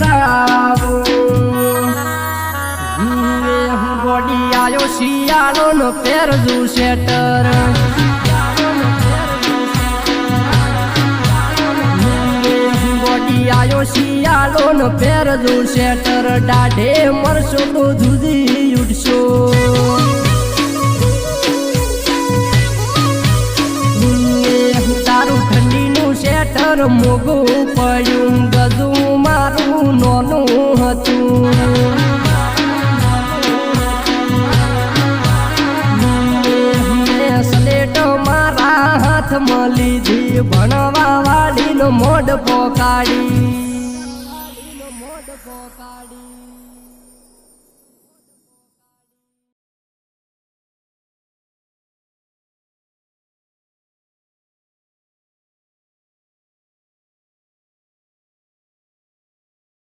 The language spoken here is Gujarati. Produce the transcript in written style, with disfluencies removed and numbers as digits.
પહેરાવું ગોડી આયો શિયાળો નો પહેરજુ શેટર ગોડી આયો શિયાળો નો પહેરજુ શેટર દાઢે મરશો તો જુદી ઉઠશો તારું ઠંડીનું શેટર મોગું પડ્યું ગજું મારું નોનું હતું સ્લેટ મારા હાથમાં લીધી ભણવા વાળીનો મોઢ પોકાડી